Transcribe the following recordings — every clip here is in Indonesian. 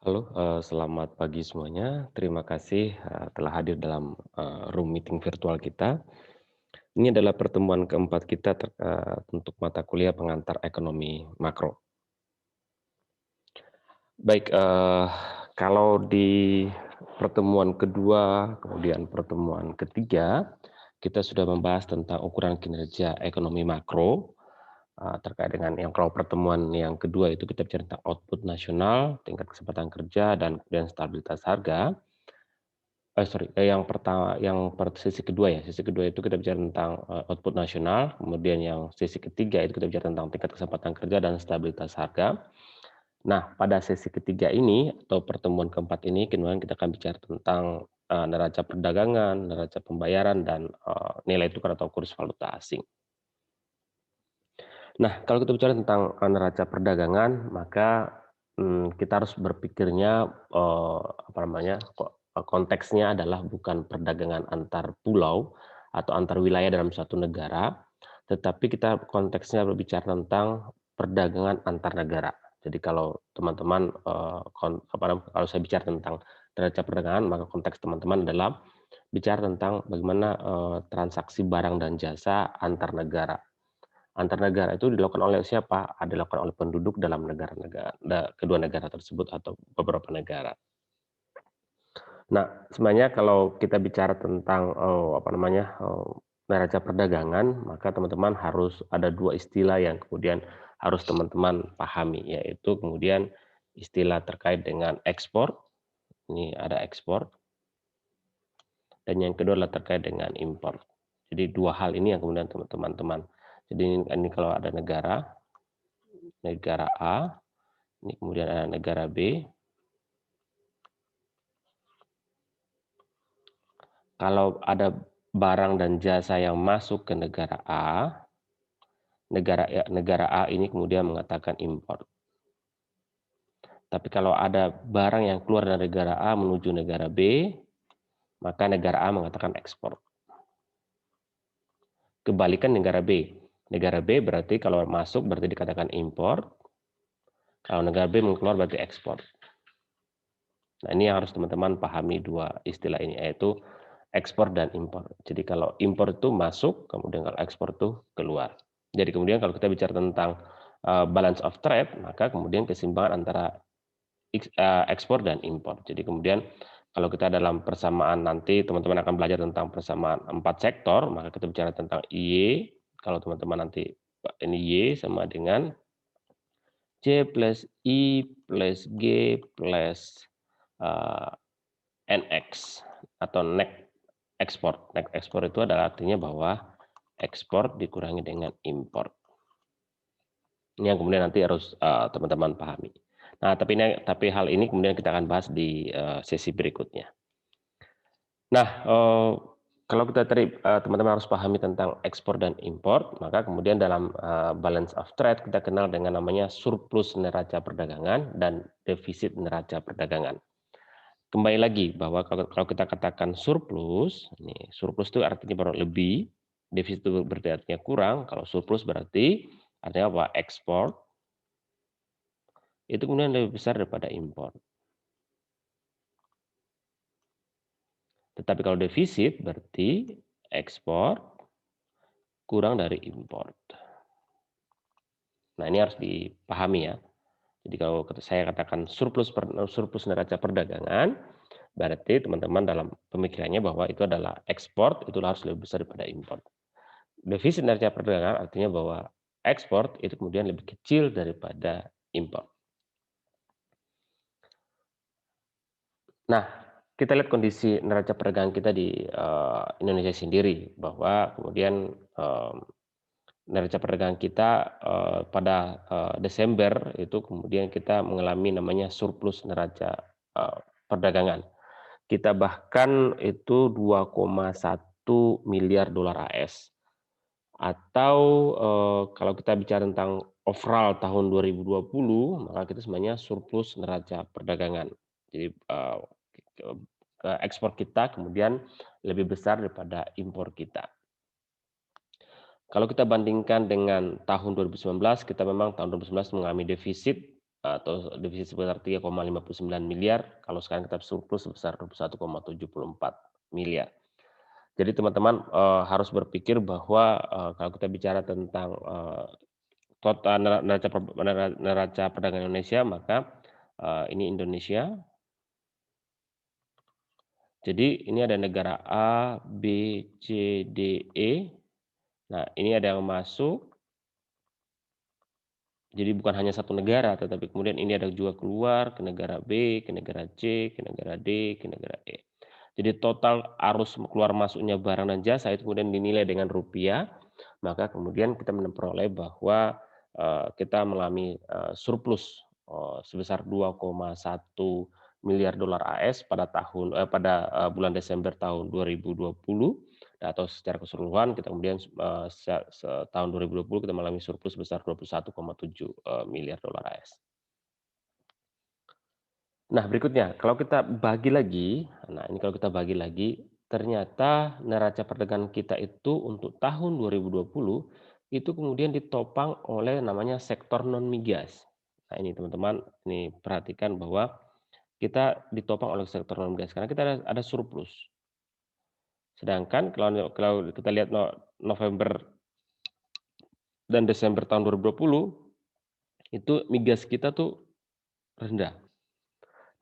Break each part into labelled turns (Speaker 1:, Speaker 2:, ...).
Speaker 1: Halo, selamat pagi semuanya. Terima kasih, telah hadir dalam, room meeting virtual kita. Ini adalah pertemuan keempat kita untuk mata kuliah pengantar ekonomi makro. Baik, kalau di pertemuan kedua, kemudian pertemuan ketiga, kita sudah membahas tentang ukuran kinerja ekonomi makro, terkait dengan yang kalau pertemuan yang kedua itu kita bicara tentang output nasional, tingkat kesempatan kerja, dan kemudian stabilitas harga. Sorry, sesi kedua ya, sesi kedua itu kita bicara tentang, output nasional, kemudian yang sesi ketiga itu kita bicara tentang tingkat kesempatan kerja dan stabilitas harga. Nah, pada sesi ketiga ini atau pertemuan keempat ini kemudian kita akan bicara tentang, neraca perdagangan, neraca pembayaran, dan, nilai tukar atau kurs valuta asing. Nah, kalau kita bicara tentang, neraca perdagangan, maka, kita harus berpikirnya, apa namanya, konteksnya adalah bukan perdagangan antar pulau atau antar wilayah dalam suatu negara, tetapi kita konteksnya berbicara tentang perdagangan antar negara. Jadi kalau teman-teman, kalau saya bicara tentang neraca perdagangan, maka konteks teman-teman adalah bicara tentang bagaimana, transaksi barang dan jasa antar negara. Antar negara itu dilakukan oleh siapa? Dilakukan oleh penduduk dalam kedua negara tersebut atau beberapa negara. Nah, sebenarnya kalau kita bicara tentang, neraca perdagangan, maka teman-teman harus ada 2 istilah yang kemudian harus teman-teman pahami, yaitu kemudian istilah terkait dengan ekspor, ini ada ekspor, dan yang kedua adalah terkait dengan impor. Jadi 2 hal ini yang kemudian teman-teman. Jadi ini kalau ada negara A, ini kemudian ada negara B. Kalau ada barang dan jasa yang masuk ke negara A, negara A ini kemudian mengatakan impor. Tapi kalau ada barang yang keluar dari negara A menuju negara B, maka negara A mengatakan ekspor. Kebalikan negara B. Negara B berarti kalau masuk berarti dikatakan impor, kalau negara B keluar berarti ekspor. Nah, ini yang harus teman-teman pahami 2 istilah ini, yaitu ekspor dan impor. Jadi kalau impor itu masuk, kemudian kalau ekspor itu keluar. Jadi kemudian kalau kita bicara tentang, balance of trade, maka kemudian keseimbangan antara ekspor dan impor. Jadi kemudian kalau kita dalam persamaan nanti teman-teman akan belajar tentang persamaan 4 sektor, maka kita bicara tentang Y, kalau teman-teman nanti ini Y sama dengan C plus I plus G plus, eee, NX atau net ekspor. Net ekspor itu adalah artinya bahwa ekspor dikurangi dengan impor. Ini yang kemudian nanti harus, teman-teman pahami. Nah, tapi hal ini kemudian kita akan bahas di, sesi berikutnya. Nah, kalau kita tadi, teman-teman harus pahami tentang ekspor dan impor, maka kemudian dalam, balance of trade kita kenal dengan namanya surplus neraca perdagangan dan defisit neraca perdagangan. Kembali lagi bahwa kalau kita katakan surplus, ini surplus itu artinya baru lebih, defisit itu berarti artinya kurang, kalau surplus berarti artinya apa? Ekspor itu kemudian lebih besar daripada impor. Tetapi kalau defisit berarti ekspor kurang dari impor. Nah, ini harus dipahami ya. Jadi kalau saya katakan surplus neraca perdagangan, berarti teman-teman dalam pemikirannya bahwa itu adalah ekspor itu harus lebih besar daripada impor. Defisit neraca perdagangan artinya bahwa ekspor itu kemudian lebih kecil daripada impor. Nah, kita lihat kondisi neraca perdagangan kita di, Indonesia sendiri bahwa kemudian, neraca perdagangan kita, pada, Desember itu kemudian kita mengalami namanya surplus neraca, perdagangan. Kita bahkan itu 2,1 miliar dolar AS atau, kalau kita bicara tentang overall tahun 2020 maka kita sebenarnya surplus neraca perdagangan. Jadi, ke ekspor kita kemudian lebih besar daripada impor kita. Kalau kita bandingkan dengan tahun 2019, kita memang tahun 2019 mengalami defisit, atau defisit sebesar 3,59 miliar, kalau sekarang kita surplus sebesar 21,74 miliar. Jadi teman-teman, harus berpikir bahwa, kalau kita bicara tentang, total neraca perdagangan Indonesia, maka, ini Indonesia. Jadi ini ada negara A, B, C, D, E. Nah, ini ada yang masuk, jadi bukan hanya satu negara, tetapi kemudian ini ada juga keluar ke negara B, ke negara C, ke negara D, ke negara E. Jadi total arus keluar masuknya barang dan jasa itu kemudian dinilai dengan rupiah, maka kemudian kita memperoleh bahwa, kita mengalami, surplus, sebesar 2,1 miliar dolar AS pada bulan Desember tahun 2020, atau secara keseluruhan kita kemudian, tahun 2020 kita mengalami surplus sebesar 21,7, miliar dolar AS. Nah, berikutnya kalau kita bagi lagi, nah ini kalau kita bagi lagi, ternyata neraca perdagangan kita itu untuk tahun 2020 itu kemudian ditopang oleh namanya sektor non migas. Nah ini teman-teman, ini perhatikan bahwa kita ditopang oleh sektor non migas karena kita ada surplus. Sedangkan kalau kita lihat November dan Desember tahun 2020 itu migas kita tuh rendah.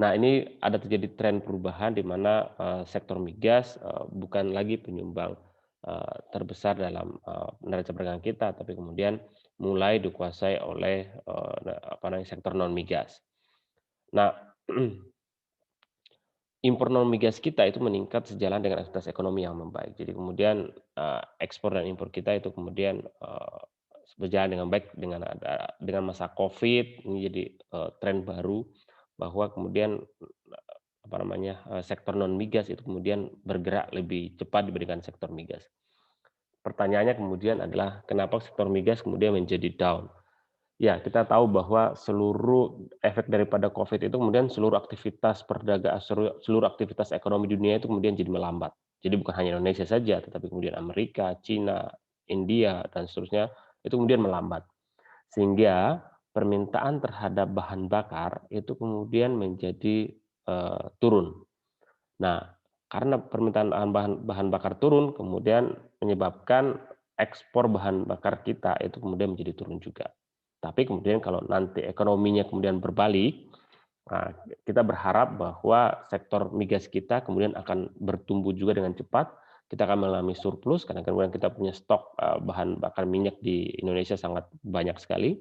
Speaker 1: Nah, ini ada terjadi tren perubahan di mana, sektor migas, bukan lagi penyumbang, terbesar dalam, neraca perdagangan kita, tapi kemudian mulai dikuasai oleh, sektor non migas. Nah, impor non migas kita itu meningkat sejalan dengan aktivitas ekonomi yang membaik. Jadi kemudian, ekspor dan impor kita itu kemudian, berjalan dengan baik dengan masa Covid, ini jadi, tren baru bahwa kemudian, sektor non migas itu kemudian bergerak lebih cepat dibandingkan sektor migas. Pertanyaannya kemudian adalah kenapa sektor migas kemudian menjadi down? Ya, kita tahu bahwa seluruh efek daripada Covid itu kemudian seluruh aktivitas perdagangan, seluruh aktivitas ekonomi dunia itu kemudian jadi melambat. Jadi bukan hanya Indonesia saja, tetapi kemudian Amerika, Cina, India, dan seterusnya itu kemudian melambat. Sehingga permintaan terhadap bahan bakar itu kemudian menjadi, turun. Nah, karena permintaan bahan bahan bakar turun, kemudian menyebabkan ekspor bahan bakar kita itu kemudian menjadi turun juga. Tapi kemudian kalau nanti ekonominya kemudian berbalik, nah, kita berharap bahwa sektor migas kita kemudian akan bertumbuh juga dengan cepat. Kita akan mengalami surplus karena kemudian kita punya stok, bahan bakar minyak di Indonesia sangat banyak sekali.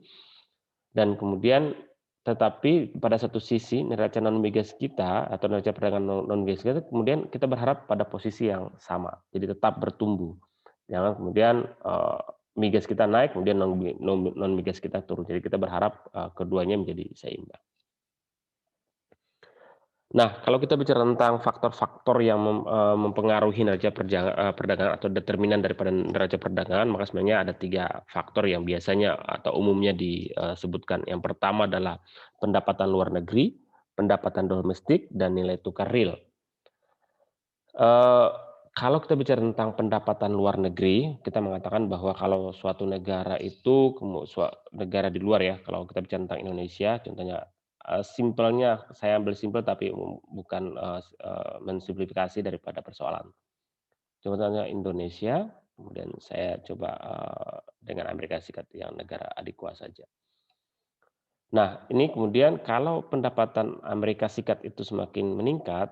Speaker 1: Dan kemudian tetapi pada satu sisi neraca non migas kita atau neraca perdagangan non migas kita kemudian kita berharap pada posisi yang sama, jadi tetap bertumbuh. Jangan kemudian, migas kita naik kemudian non migas kita turun. Jadi kita berharap, keduanya menjadi seimbang. Nah, kalau kita bicara tentang faktor-faktor yang mempengaruhi neraca perdagangan atau determinan daripada neraca perdagangan, maka sebenarnya ada 3 faktor yang biasanya atau umumnya disebutkan. Yang pertama adalah pendapatan luar negeri, pendapatan domestik, dan nilai tukar real. Eee, kalau kita bicara tentang pendapatan luar negeri, kita mengatakan bahwa kalau suatu negara itu negara di luar ya, kalau kita bicara tentang Indonesia, contohnya, simpelnya saya ambil simpel tapi bukan, mensimplifikasi daripada persoalan. Contohnya Indonesia, kemudian saya coba, dengan Amerika Serikat yang negara adik kuasa saja. Nah, ini kemudian kalau pendapatan Amerika Serikat itu semakin meningkat,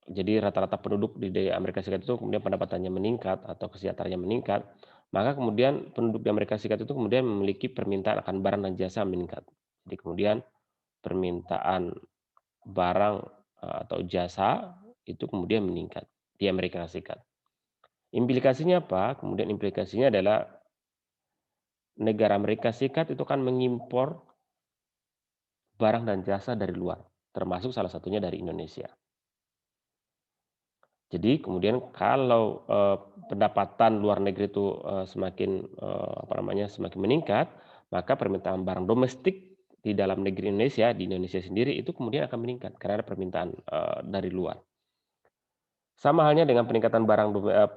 Speaker 1: jadi rata-rata penduduk di Amerika Serikat itu kemudian pendapatannya meningkat atau kesejahteraannya meningkat, maka kemudian penduduk di Amerika Serikat itu kemudian memiliki permintaan akan barang dan jasa meningkat. Jadi kemudian permintaan barang, atau jasa itu kemudian meningkat di Amerika Serikat. Implikasinya apa? Kemudian implikasinya adalah negara Amerika Serikat itu kan mengimpor barang dan jasa dari luar, termasuk salah satunya dari Indonesia. Jadi kemudian kalau, pendapatan luar negeri itu, semakin meningkat, maka permintaan barang domestik di dalam negeri Indonesia, di Indonesia sendiri itu kemudian akan meningkat karena ada permintaan, dari luar. Sama halnya dengan peningkatan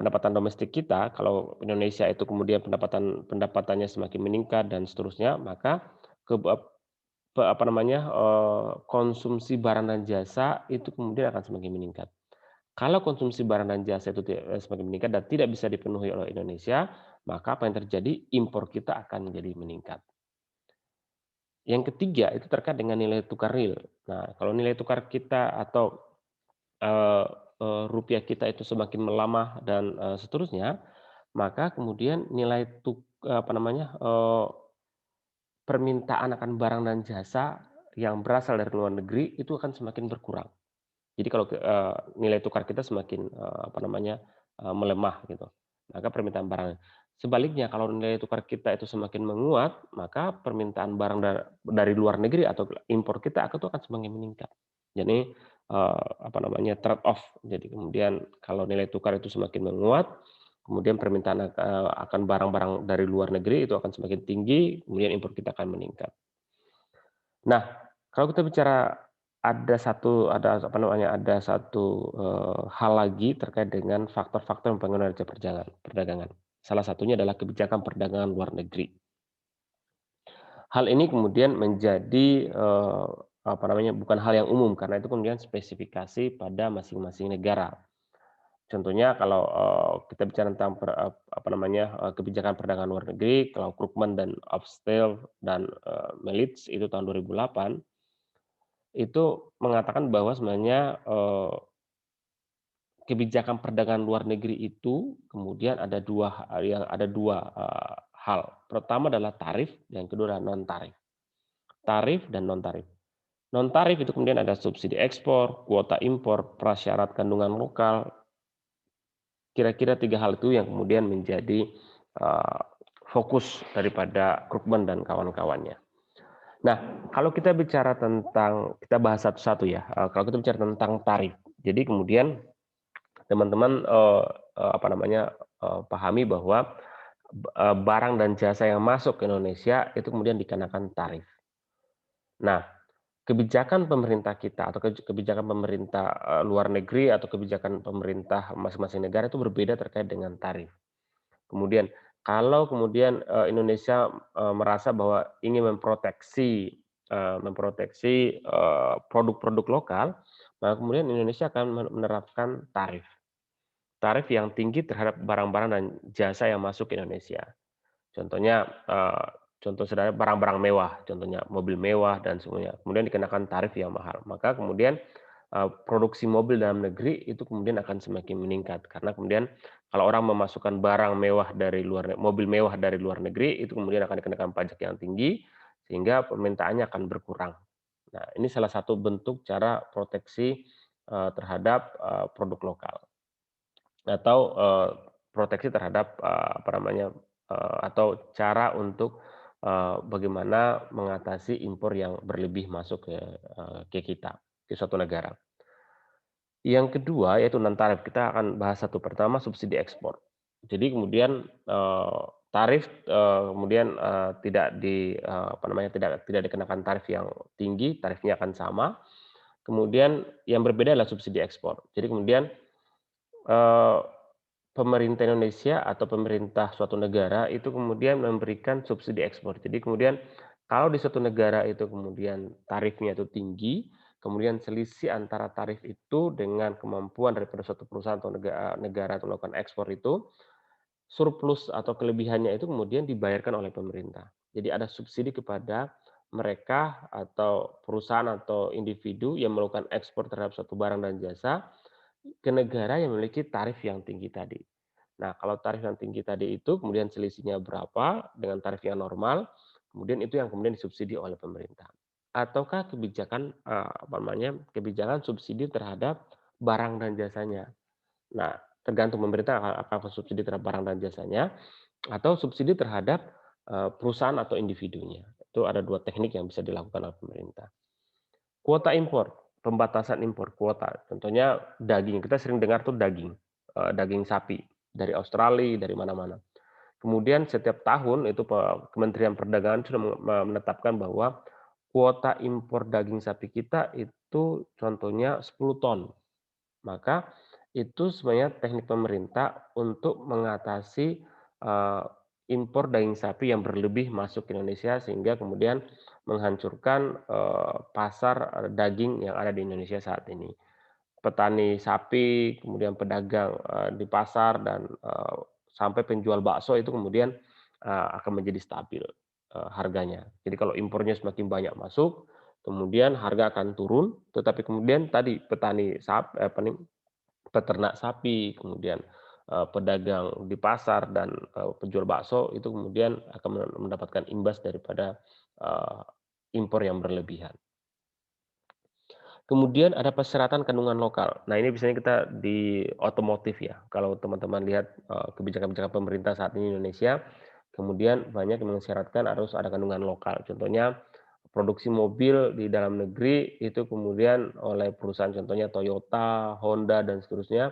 Speaker 1: pendapatan domestik kita, kalau Indonesia itu kemudian pendapatannya semakin meningkat dan seterusnya, maka konsumsi barang dan jasa itu kemudian akan semakin meningkat. Kalau konsumsi barang dan jasa itu semakin meningkat dan tidak bisa dipenuhi oleh Indonesia, maka apa yang terjadi? Impor kita akan menjadi meningkat. Yang ketiga itu terkait dengan nilai tukar real. Nah, kalau nilai tukar kita atau, eee eee, rupiah kita itu semakin melamah dan, seterusnya, maka kemudian nilai permintaan akan barang dan jasa yang berasal dari luar negeri itu akan semakin berkurang. Jadi kalau nilai tukar kita semakin, melemah gitu, maka permintaan barang. Sebaliknya kalau nilai tukar kita itu semakin menguat, maka permintaan barang dari luar negeri atau impor kita itu akan semakin meningkat. Jadi, trade off. Jadi kemudian kalau nilai tukar itu semakin menguat, kemudian permintaan akan barang-barang dari luar negeri itu akan semakin tinggi, kemudian impor kita akan meningkat. Nah, kalau kita bicara ada satu, hal lagi terkait dengan faktor-faktor yang mempengaruhi neraca perdagangan. Salah satunya adalah kebijakan perdagangan luar negeri. Hal ini kemudian menjadi, bukan hal yang umum karena itu kemudian spesifikasi pada masing-masing negara. Contohnya kalau, kita bicara tentang kebijakan perdagangan luar negeri, kalau Krugman dan Obstfeld dan, Melitz itu tahun 2008, itu mengatakan bahwa sebenarnya, kebijakan perdagangan luar negeri itu kemudian ada dua hal. Pertama adalah tarif, yang kedua adalah non-tarif. Tarif dan non-tarif. Non-tarif itu kemudian ada subsidi ekspor, kuota impor, prasyarat kandungan lokal, kira-kira 3 hal itu yang kemudian menjadi, fokus daripada Krugman dan kawan-kawannya. Nah, kalau kita bahas satu-satu ya, kalau kita bicara tentang tarif. Jadi kemudian teman-teman, pahami bahwa barang dan jasa yang masuk ke Indonesia itu kemudian dikenakan tarif. Nah, kebijakan pemerintah kita atau kebijakan pemerintah, luar negeri atau kebijakan pemerintah masing-masing negara itu berbeda terkait dengan tarif. Kemudian kalau kemudian, Indonesia, merasa bahwa ingin produk-produk lokal, maka kemudian Indonesia akan menerapkan tarif. Tarif yang tinggi terhadap barang-barang dan jasa yang masuk ke Indonesia. Contohnya, contoh sederhana barang-barang mewah, contohnya mobil mewah dan semuanya, kemudian dikenakan tarif yang mahal. Maka kemudian, produksi mobil dalam negeri itu kemudian akan semakin meningkat, karena kemudian kalau orang memasukkan mobil mewah dari luar negeri, itu kemudian akan dikenakan pajak yang tinggi, sehingga permintaannya akan berkurang. Nah, ini salah satu bentuk cara proteksi, terhadap, produk lokal. Atau, proteksi terhadap, atau cara untuk, bagaimana mengatasi impor yang berlebih masuk ke kita, ke suatu negara. Yang kedua yaitu non tarif, kita akan bahas satu pertama subsidi ekspor. Jadi kemudian, tarif, kemudian, tidak dikenakan tarif yang tinggi, tarifnya akan sama. Kemudian yang berbeda adalah subsidi ekspor. Jadi kemudian, eee pemerintah Indonesia atau pemerintah suatu negara itu kemudian memberikan subsidi ekspor. Jadi kemudian kalau di suatu negara itu kemudian tarifnya itu tinggi, kemudian selisih antara tarif itu dengan kemampuan daripada suatu perusahaan atau negara untuk melakukan ekspor itu, surplus atau kelebihannya itu kemudian dibayarkan oleh pemerintah. Jadi ada subsidi kepada mereka atau perusahaan atau individu yang melakukan ekspor terhadap suatu barang dan jasa ke negara yang memiliki tarif yang tinggi tadi. Nah, kalau tarif yang tinggi tadi itu kemudian selisihnya berapa dengan tarif yang normal, kemudian itu yang kemudian disubsidi oleh pemerintah. Ataukah kebijakan subsidi terhadap barang dan jasanya. Nah, tergantung pemerintah apakah subsidi terhadap barang dan jasanya atau subsidi terhadap, perusahaan atau individunya. Itu ada 2 teknik yang bisa dilakukan oleh pemerintah. Kuota impor, pembatasan impor kuota, contohnya daging, kita sering dengar tuh daging sapi dari Australia, dari mana-mana. Kemudian setiap tahun itu Kementerian Perdagangan sudah menetapkan bahwa kuota impor daging sapi kita itu contohnya 10 ton. Maka itu sebenarnya teknik pemerintah untuk mengatasi, impor daging sapi yang berlebih masuk ke Indonesia sehingga kemudian menghancurkan pasar daging yang ada di Indonesia saat ini. Petani sapi, kemudian pedagang di pasar dan sampai penjual bakso itu kemudian akan menjadi stabil harganya. Jadi kalau impornya semakin banyak masuk, kemudian harga akan turun, tetapi kemudian tadi petani peternak sapi, kemudian pedagang di pasar dan penjual bakso itu kemudian akan mendapatkan imbas daripada eee, impor yang berlebihan. Kemudian ada persyaratan kandungan lokal. Nah, ini biasanya kita di otomotif ya. Kalau teman-teman lihat kebijakan-kebijakan pemerintah saat ini di Indonesia, kemudian banyak yang mensyaratkan harus ada kandungan lokal. Contohnya produksi mobil di dalam negeri itu kemudian oleh perusahaan contohnya Toyota, Honda dan seterusnya,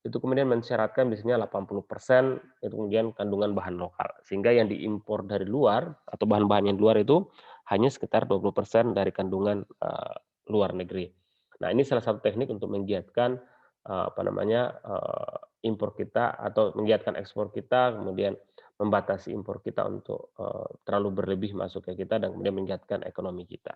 Speaker 1: itu kemudian mensyaratkan biasanya 80% itu kemudian kandungan bahan lokal. Sehingga yang diimpor dari luar atau bahan-bahan yang di luar itu hanya sekitar 20% dari kandungan luar negeri. Nah, ini salah satu teknik untuk menggiatkan impor kita atau menggiatkan ekspor kita, kemudian membatasi impor kita untuk terlalu berlebih masuk ke kita dan kemudian menggiatkan ekonomi kita.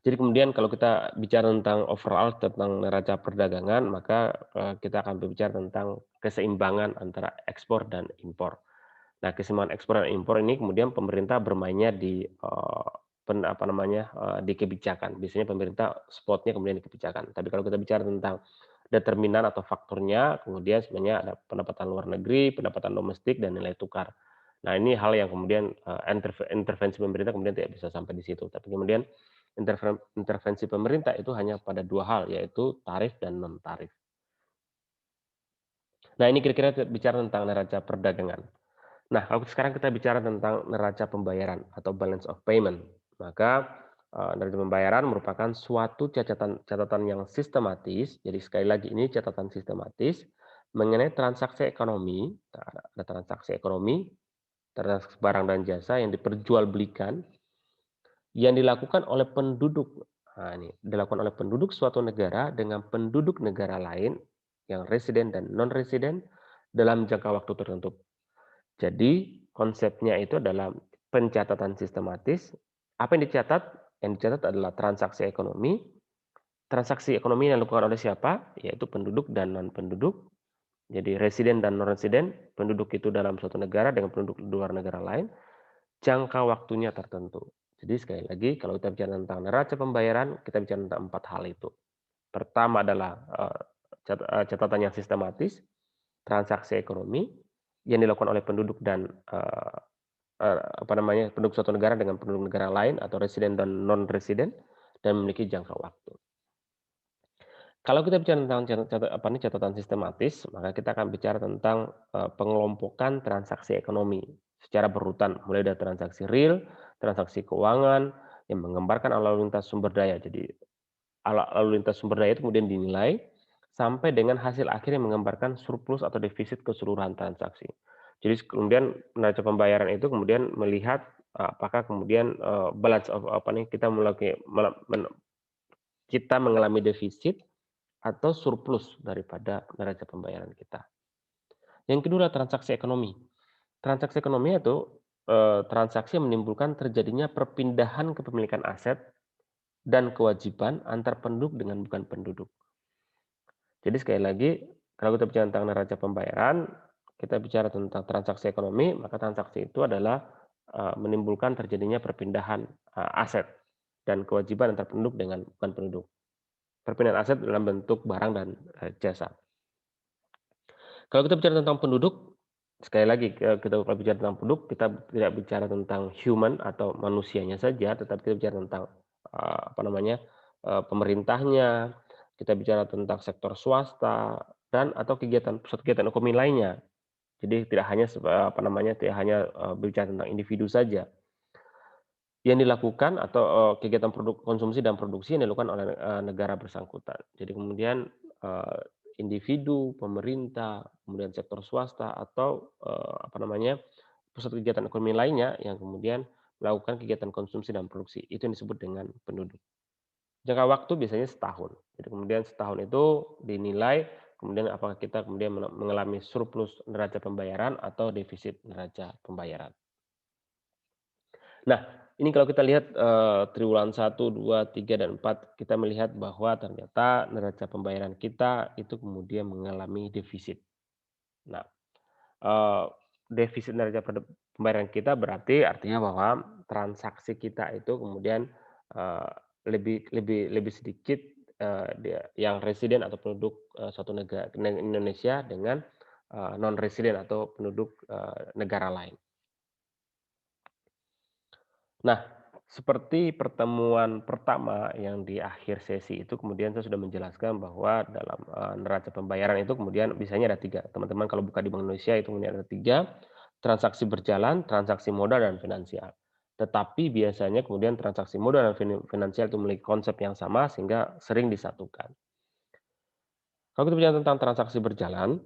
Speaker 1: Jadi kemudian kalau kita bicara tentang overall tentang neraca perdagangan, maka kita akan berbicara tentang keseimbangan antara ekspor dan impor. Nah, keseimbangan ekspor dan impor ini kemudian pemerintah bermainnya di di kebijakan. Biasanya pemerintah spotnya kemudian di kebijakan. Tapi kalau kita bicara tentang determinan atau faktornya, kemudian sebenarnya ada pendapatan luar negeri, pendapatan domestik, dan nilai tukar. Nah, ini hal yang kemudian intervensi pemerintah kemudian tidak bisa sampai di situ. Tapi kemudian intervensi pemerintah itu hanya pada dua hal, yaitu tarif dan non tarif. Nah, ini kira-kira bicara tentang neraca perdagangan. Nah, kalau sekarang kita bicara tentang neraca pembayaran atau balance of payment, maka neraca pembayaran merupakan suatu catatan yang sistematis. Jadi sekali lagi ini catatan sistematis mengenai transaksi ekonomi. Nah, ada transaksi ekonomi, transaksi barang dan jasa yang diperjualbelikan yang dilakukan oleh penduduk. Nah, ini dilakukan oleh penduduk suatu negara dengan penduduk negara lain yang residen dan non residen dalam jangka waktu tertentu. Jadi konsepnya itu adalah pencatatan sistematis. Apa yang dicatat? Yang dicatat adalah transaksi ekonomi. Transaksi ekonomi yang dilakukan oleh siapa? Yaitu penduduk dan non-penduduk. Jadi residen dan non-residen, penduduk itu dalam suatu negara dengan penduduk di luar negara lain, jangka waktunya tertentu. Jadi sekali lagi, kalau kita bicara tentang neraca pembayaran, kita bicara tentang 4 hal itu. Pertama adalah catatan yang sistematis, transaksi ekonomi yang dilakukan oleh penduduk dan penduduk suatu negara dengan penduduk negara lain atau residen dan non residen dan memiliki jangka waktu. Kalau kita bicara tentang catatan sistematis, maka kita akan bicara tentang pengelompokan transaksi ekonomi secara berurutan, mulai dari transaksi real, transaksi keuangan yang menggambarkan lalu lintas sumber daya. Jadi lalu lintas sumber daya itu kemudian dinilai sampai dengan hasil akhir yang menggambarkan surplus atau defisit keseluruhan transaksi. Jadi kemudian neraca pembayaran itu kemudian melihat apakah kemudian balance of kita mengalami defisit atau surplus daripada neraca pembayaran kita. Yang kedua adalah transaksi ekonomi. Transaksi ekonomi itu transaksi yang menimbulkan terjadinya perpindahan kepemilikan aset dan kewajiban antar penduduk dengan bukan penduduk. Jadi sekali lagi, kalau kita bicara tentang neraca pembayaran, kita bicara tentang transaksi ekonomi, maka transaksi itu adalah menimbulkan terjadinya perpindahan aset dan kewajiban antar penduduk dengan bukan penduduk. Perpindahan aset dalam bentuk barang dan jasa. Kalau kita bicara tentang penduduk, sekali lagi kita kalau bicara tentang penduduk, kita tidak bicara tentang human atau manusianya saja, tetapi kita bicara tentang pemerintahnya, kita bicara tentang sektor swasta dan atau pusat kegiatan ekonomi lainnya. Jadi tidak hanya bicara tentang individu saja. Yang dilakukan atau kegiatan konsumsi dan produksi yang dilakukan oleh negara bersangkutan. Jadi kemudian individu, pemerintah, kemudian sektor swasta atau pusat kegiatan ekonomi lainnya yang kemudian melakukan kegiatan konsumsi dan produksi. Itu yang disebut dengan penduduk. Jangka waktu biasanya setahun. Jadi kemudian setahun itu dinilai kemudian apakah kita kemudian mengalami surplus neraca pembayaran atau defisit neraca pembayaran. Nah, ini kalau kita lihat, triwulan 1, 2, 3, dan 4 kita melihat bahwa ternyata neraca pembayaran kita itu kemudian mengalami defisit. Nah, eee, defisit neraca pembayaran kita berarti artinya bahwa transaksi kita itu kemudian, eee, lebih lebih lebih sedikit, yang residen atau penduduk, suatu negara Indonesia dengan, non residen atau penduduk, negara lain. Nah, seperti pertemuan pertama yang di akhir sesi itu kemudian saya sudah menjelaskan bahwa dalam, neraca pembayaran itu kemudian biasanya ada 3, teman-teman kalau buka di Bank Indonesia itu kemudian ada 3, transaksi berjalan, transaksi modal, dan finansial. Tetapi biasanya kemudian transaksi modal dan finansial itu memiliki konsep yang sama sehingga sering disatukan. Kalau kita bicara tentang transaksi berjalan,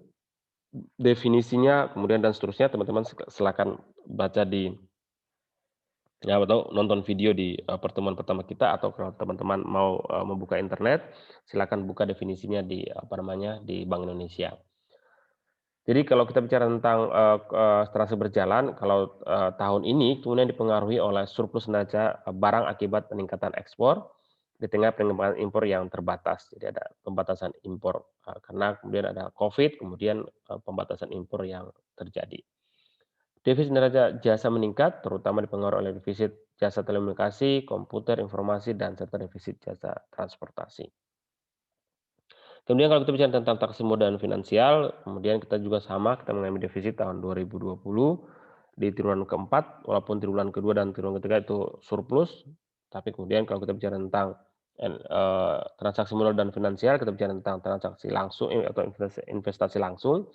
Speaker 1: definisinya kemudian dan seterusnya teman-teman silakan baca di. Ya, atau nonton video di, pertemuan pertama kita atau kalau teman-teman mau, membuka internet, silakan buka definisinya di, apa namanya, di Bank Indonesia. Jadi kalau kita bicara tentang, transaksi berjalan, kalau, tahun ini kemudian dipengaruhi oleh surplus neraca, barang akibat peningkatan ekspor, di tengah pengembangan impor yang terbatas. Jadi ada pembatasan impor, karena kemudian ada Covid, kemudian, pembatasan impor yang terjadi. Defisit neraca jasa meningkat, terutama dipengaruhi oleh defisit jasa telekomunikasi, komputer, informasi, dan serta defisit jasa transportasi. Kemudian kalau kita bicara tentang transaksi modal dan finansial, kemudian kita juga sama, kita mengalami defisit tahun 2020 di triwulan keempat, walaupun triwulan kedua dan triwulan ketiga itu surplus, tapi kemudian kalau kita bicara tentang transaksi modal dan finansial, kita bicara tentang transaksi langsung atau investasi langsung,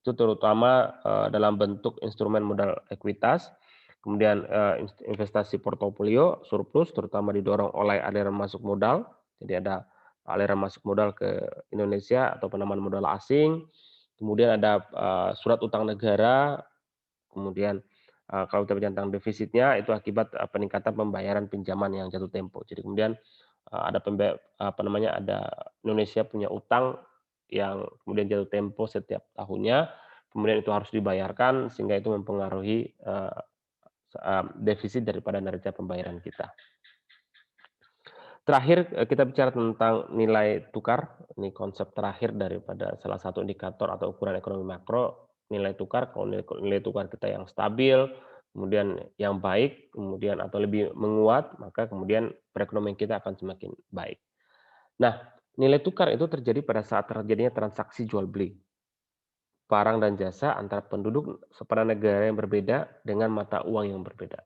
Speaker 1: itu terutama, dalam bentuk instrumen modal ekuitas, kemudian, investasi portofolio surplus terutama didorong oleh aliran masuk modal, jadi ada aliran masuk modal ke Indonesia atau penanaman modal asing, kemudian ada, surat utang negara, kemudian, kalau kita bicara tentang defisitnya itu akibat, peningkatan pembayaran pinjaman yang jatuh tempo. Jadi kemudian, ada apa namanya, ada Indonesia punya utang yang kemudian jatuh tempo setiap tahunnya, kemudian itu harus dibayarkan sehingga itu mempengaruhi, defisit daripada neraca pembayaran kita. Terakhir, kita bicara tentang nilai tukar, ini konsep terakhir daripada salah satu indikator atau ukuran ekonomi makro, nilai tukar. Kalau nilai tukar kita yang stabil, kemudian yang baik, kemudian atau lebih menguat, maka kemudian perekonomian kita akan semakin baik. Nah, nilai tukar itu terjadi pada saat terjadinya transaksi jual beli barang dan jasa antara penduduk pada negara yang berbeda dengan mata uang yang berbeda.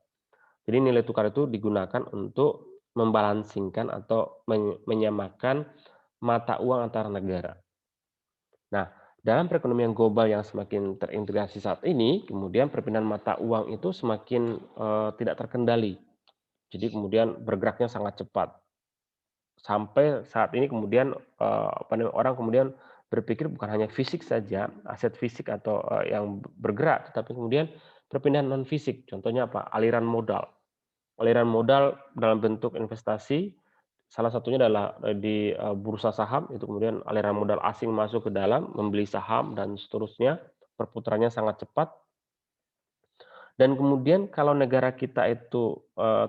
Speaker 1: Jadi nilai tukar itu digunakan untuk membalansingkan atau menyamakan mata uang antara negara. Nah, dalam perekonomian global yang semakin terintegrasi saat ini, kemudian perpindahan mata uang itu semakin, tidak terkendali. Jadi kemudian bergeraknya sangat cepat. Sampai saat ini kemudian, apa namanya, orang kemudian berpikir bukan hanya fisik saja, aset fisik atau, yang bergerak, tetapi kemudian perpindahan non fisik. Contohnya apa? Aliran modal. Aliran modal dalam bentuk investasi, salah satunya adalah, di, bursa saham, itu kemudian aliran modal asing masuk ke dalam, membeli saham dan seterusnya, perputarannya sangat cepat. Dan kemudian kalau negara kita itu,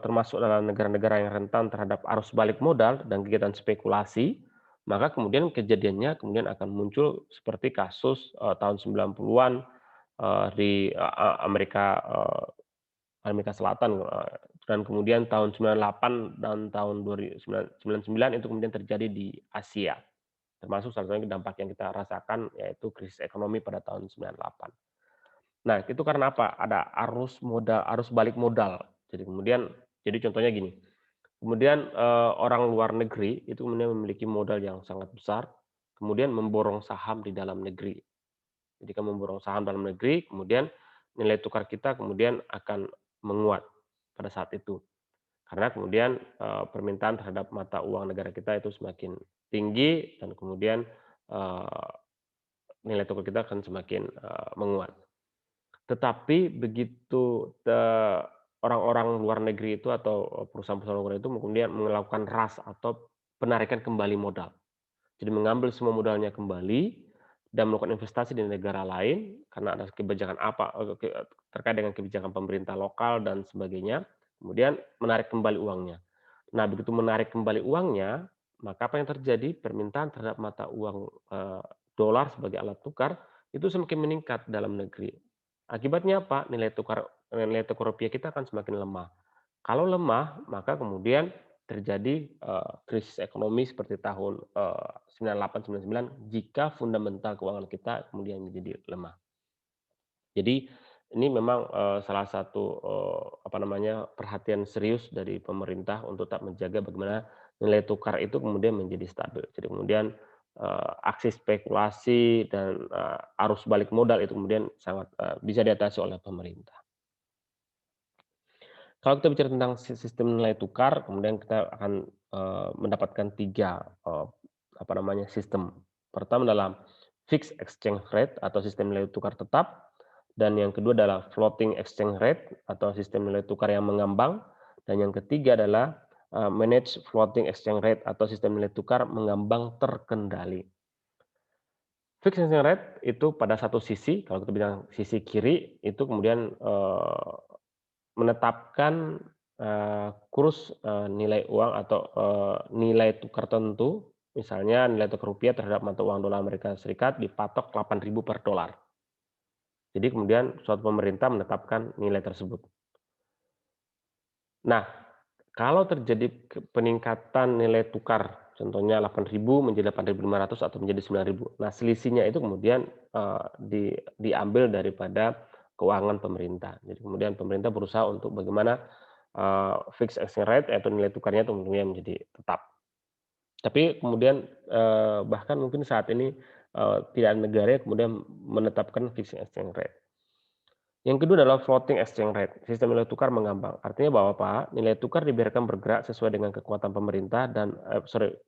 Speaker 1: termasuk dalam negara-negara yang rentan terhadap arus balik modal dan kegiatan spekulasi, maka kemudian kejadiannya kemudian akan muncul seperti kasus, tahun 90-an, di, Amerika, Amerika Selatan, dan kemudian tahun 98 dan tahun 99 itu kemudian terjadi di Asia, termasuk salah satunya dampak yang kita rasakan yaitu krisis ekonomi pada tahun 98. Nah, itu karena apa? Ada arus balik modal. Jadi contohnya gini, kemudian, orang luar negeri itu kemudian memiliki modal yang sangat besar, kemudian memborong saham di dalam negeri. Ketika memborong saham dalam negeri, kemudian nilai tukar kita kemudian akan menguat pada saat itu. Karena kemudian, permintaan terhadap mata uang negara kita itu semakin tinggi dan kemudian, eee, nilai tukar kita akan semakin, menguat. Tetapi begitu, orang-orang luar negeri itu atau perusahaan-perusahaan luar itu kemudian melakukan ras atau penarikan kembali modal. Jadi mengambil semua modalnya kembali dan melakukan investasi di negara lain karena ada kebijakan apa, terkait dengan kebijakan pemerintah lokal dan sebagainya. kemudian menarik kembali uangnya. Nah, begitu menarik kembali uangnya, maka apa yang terjadi? Permintaan terhadap mata uang dolar sebagai alat tukar itu semakin meningkat dalam negeri. Akibatnya apa? Nilai tukar rupiah kita akan semakin lemah. Kalau lemah, maka kemudian terjadi krisis ekonomi seperti tahun 98, 99 jika fundamental keuangan kita kemudian menjadi lemah. Jadi ini memang salah satu perhatian serius dari pemerintah untuk tetap menjaga bagaimana nilai tukar itu kemudian menjadi stabil. Jadi kemudian aksi spekulasi dan arus balik modal itu kemudian sangat bisa diatasi oleh pemerintah. Kalau kita bicara tentang sistem nilai tukar, kemudian kita akan mendapatkan 3 sistem. Pertama adalah fixed exchange rate atau sistem nilai tukar tetap, dan yang kedua adalah floating exchange rate atau sistem nilai tukar yang mengambang, dan yang ketiga adalah managed floating exchange rate atau sistem nilai tukar mengambang terkendali. Fixed exchange rate itu pada satu sisi, kalau kita bilang sisi kiri, itu kemudian menetapkan kurs nilai uang atau nilai tukar tertentu, misalnya nilai tukar rupiah terhadap mata uang dolar Amerika Serikat dipatok 8.000 per dolar. Jadi kemudian suatu pemerintah menetapkan nilai tersebut. Nah, kalau terjadi peningkatan nilai tukar, contohnya 8.000 menjadi 8.500 atau menjadi 9.000. Nah, selisihnya itu kemudian diambil daripada keuangan pemerintah. Jadi kemudian pemerintah berusaha untuk bagaimana fixed exchange rate atau nilai tukarnya itu kemudian menjadi tetap. Tapi kemudian bahkan mungkin saat ini tidak ada negara yang kemudian menetapkan fixed exchange rate. Yang kedua adalah floating exchange rate, sistem nilai tukar mengambang. Artinya bahwa Pak, nilai tukar dibiarkan bergerak sesuai dengan kekuatan pemerintah dan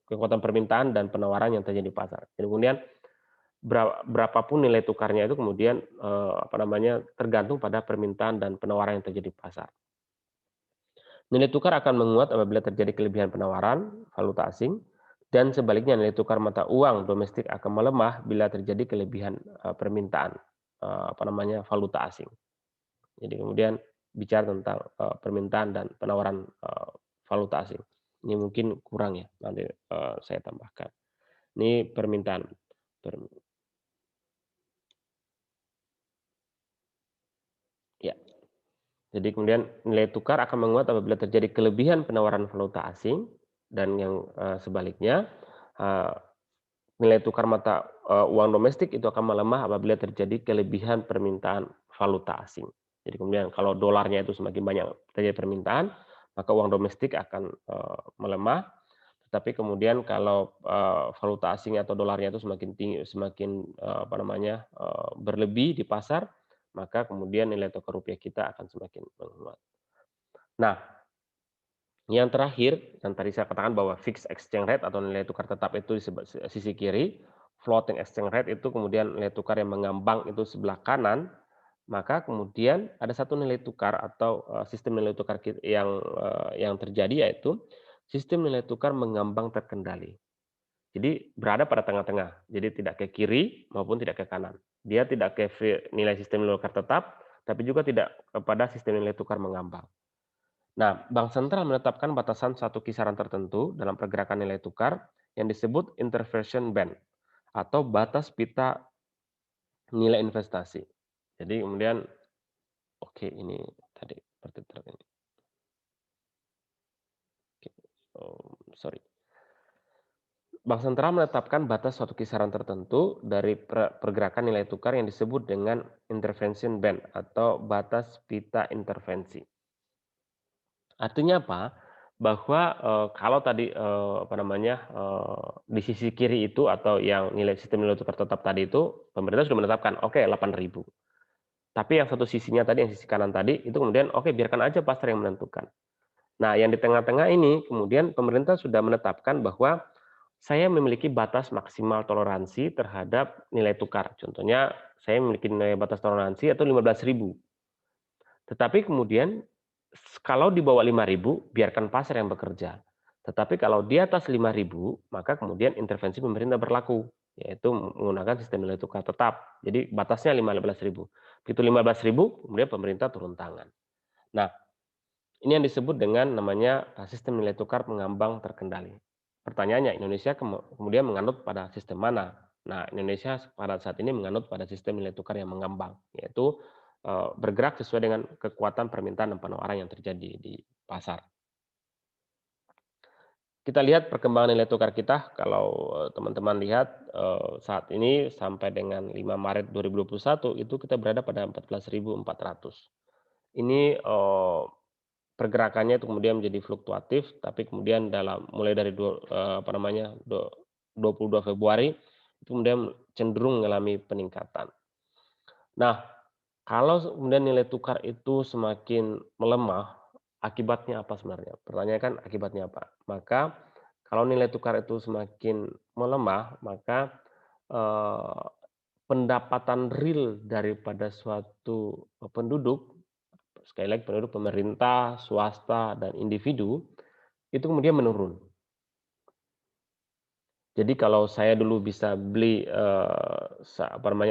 Speaker 1: kekuatan permintaan dan penawaran yang terjadi di pasar. Jadi kemudian berapapun nilai tukarnya itu kemudian tergantung pada permintaan dan penawaran yang terjadi di pasar. Nilai tukar akan menguat apabila terjadi kelebihan penawaran valuta asing, dan sebaliknya nilai tukar mata uang domestik akan melemah bila terjadi kelebihan permintaan valuta asing. Jadi kemudian bicara tentang permintaan dan penawaran valuta asing. Ini mungkin kurang ya, nanti saya tambahkan. Ini permintaan. Ya. Jadi kemudian nilai tukar akan menguat apabila terjadi kelebihan penawaran valuta asing, dan yang sebaliknya nilai tukar mata uang domestik itu akan melemah apabila terjadi kelebihan permintaan valuta asing. Jadi kemudian kalau dolarnya itu semakin banyak terjadi permintaan, maka uang domestik akan melemah. Tetapi kemudian kalau valuta asing atau dolarnya itu semakin tinggi, semakin berlebih di pasar, maka kemudian nilai tukar rupiah kita akan semakin menguat. Nah, yang terakhir, yang tadi saya katakan bahwa fixed exchange rate atau nilai tukar tetap itu di sisi kiri, floating exchange rate itu kemudian nilai tukar yang mengambang itu sebelah kanan, maka kemudian ada satu nilai tukar atau sistem nilai tukar yang terjadi, yaitu sistem nilai tukar mengambang terkendali. Jadi berada pada tengah-tengah, jadi tidak ke kiri maupun tidak ke kanan. Dia tidak ke nilai sistem nilai tukar tetap, tapi juga tidak kepada sistem nilai tukar mengambang. Nah, bank sentral menetapkan batasan satu kisaran tertentu dalam pergerakan nilai tukar yang disebut intervention band atau batas pita nilai investasi. Jadi kemudian, oke, ini tadi seperti ini. Oke, sorry. Bank sentral menetapkan batas suatu kisaran tertentu dari pergerakan nilai tukar yang disebut dengan intervention band atau batas pita intervensi. Artinya apa? Bahwa kalau tadi di sisi kiri itu atau yang sistem nilai tukar tetap tadi itu pemerintah sudah menetapkan oke 8.000. Tapi yang satu sisinya tadi, yang sisi kanan tadi itu kemudian oke biarkan aja pasar yang menentukan. Nah, yang di tengah-tengah ini kemudian pemerintah sudah menetapkan bahwa saya memiliki batas maksimal toleransi terhadap nilai tukar. Contohnya saya memiliki nilai batas toleransi atau 15.000. Tetapi kemudian kalau di bawah 5.000 biarkan pasar yang bekerja. Tetapi kalau di atas 5.000 maka kemudian intervensi pemerintah berlaku, yaitu menggunakan sistem nilai tukar tetap. Jadi batasnya 15.000. Begitu 15.000 kemudian pemerintah turun tangan. Nah, Ini yang disebut dengan namanya sistem nilai tukar pengambang terkendali. Pertanyaannya, Indonesia kemudian menganut pada sistem mana? Nah, Indonesia pada saat ini menganut pada sistem nilai tukar yang mengambang, yaitu bergerak sesuai dengan kekuatan permintaan dan penawaran yang terjadi di pasar. Kita lihat perkembangan nilai tukar kita, kalau teman-teman lihat saat ini sampai dengan 5 Maret 2021 itu kita berada pada 14.400. Ini pergerakannya itu kemudian menjadi fluktuatif, tapi kemudian mulai dari 22 Februari itu kemudian cenderung mengalami peningkatan. Nah, kalau kemudian nilai tukar itu semakin melemah, akibatnya apa sebenarnya? Pertanyaan kan akibatnya apa? Maka kalau nilai tukar itu semakin melemah, maka eh, pendapatan real daripada suatu penduduk, sekali lagi penduduk pemerintah, swasta, dan individu, itu kemudian menurun. Jadi kalau saya dulu bisa beli,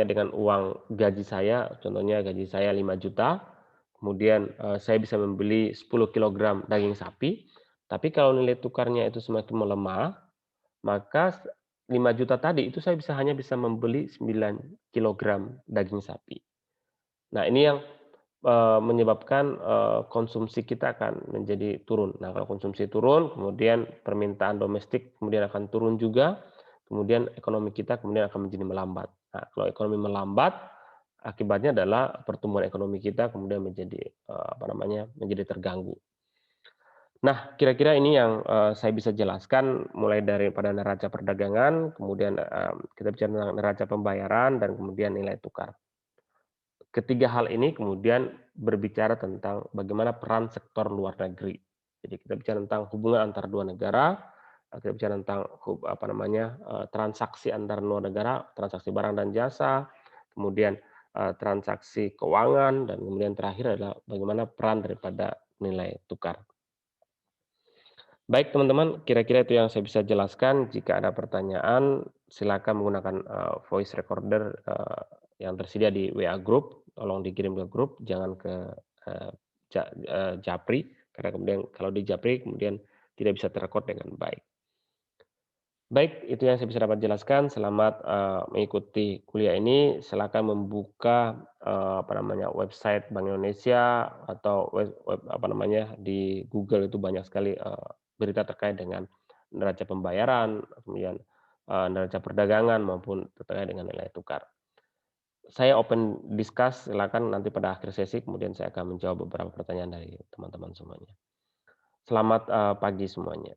Speaker 1: dengan uang gaji saya, contohnya gaji saya 5 juta, kemudian, saya bisa membeli 10 kilogram daging sapi, tapi kalau nilai tukarnya itu semakin melemah, maka 5 juta tadi itu saya hanya bisa membeli 9 kilogram daging sapi. Nah, ini yang menyebabkan, konsumsi kita akan menjadi turun. Nah, kalau konsumsi turun, kemudian permintaan domestik kemudian akan turun juga, kemudian ekonomi kita kemudian akan menjadi melambat. Nah, kalau ekonomi melambat, akibatnya adalah pertumbuhan ekonomi kita kemudian menjadi, menjadi terganggu. Nah, kira-kira ini yang, saya bisa jelaskan mulai daripada neraca perdagangan, kemudian, kita bicara tentang neraca pembayaran dan kemudian nilai tukar. Ketiga hal ini kemudian berbicara tentang bagaimana peran sektor luar negeri. Jadi kita bicara tentang hubungan antar dua negara, kita bicara tentang transaksi antar dua negara, transaksi barang dan jasa, kemudian, transaksi keuangan, dan kemudian terakhir adalah bagaimana peran daripada nilai tukar. Baik teman-teman, kira-kira itu yang saya bisa jelaskan. Jika ada pertanyaan, silakan menggunakan, voice recorder, yang tersedia di WA Group, tolong dikirim ke grup, jangan ke, eee, Japri, karena kemudian kalau di Japri kemudian tidak bisa terekod dengan baik. Baik, itu yang saya bisa dapat jelaskan. Selamat, mengikuti kuliah ini. Silakan membuka, website Bank Indonesia atau di Google itu banyak sekali, berita terkait dengan neraca pembayaran, kemudian, neraca perdagangan maupun terkait dengan nilai tukar. Saya open discuss, silakan nanti pada akhir sesi kemudian saya akan menjawab beberapa pertanyaan dari teman-teman semuanya. Selamat, pagi semuanya.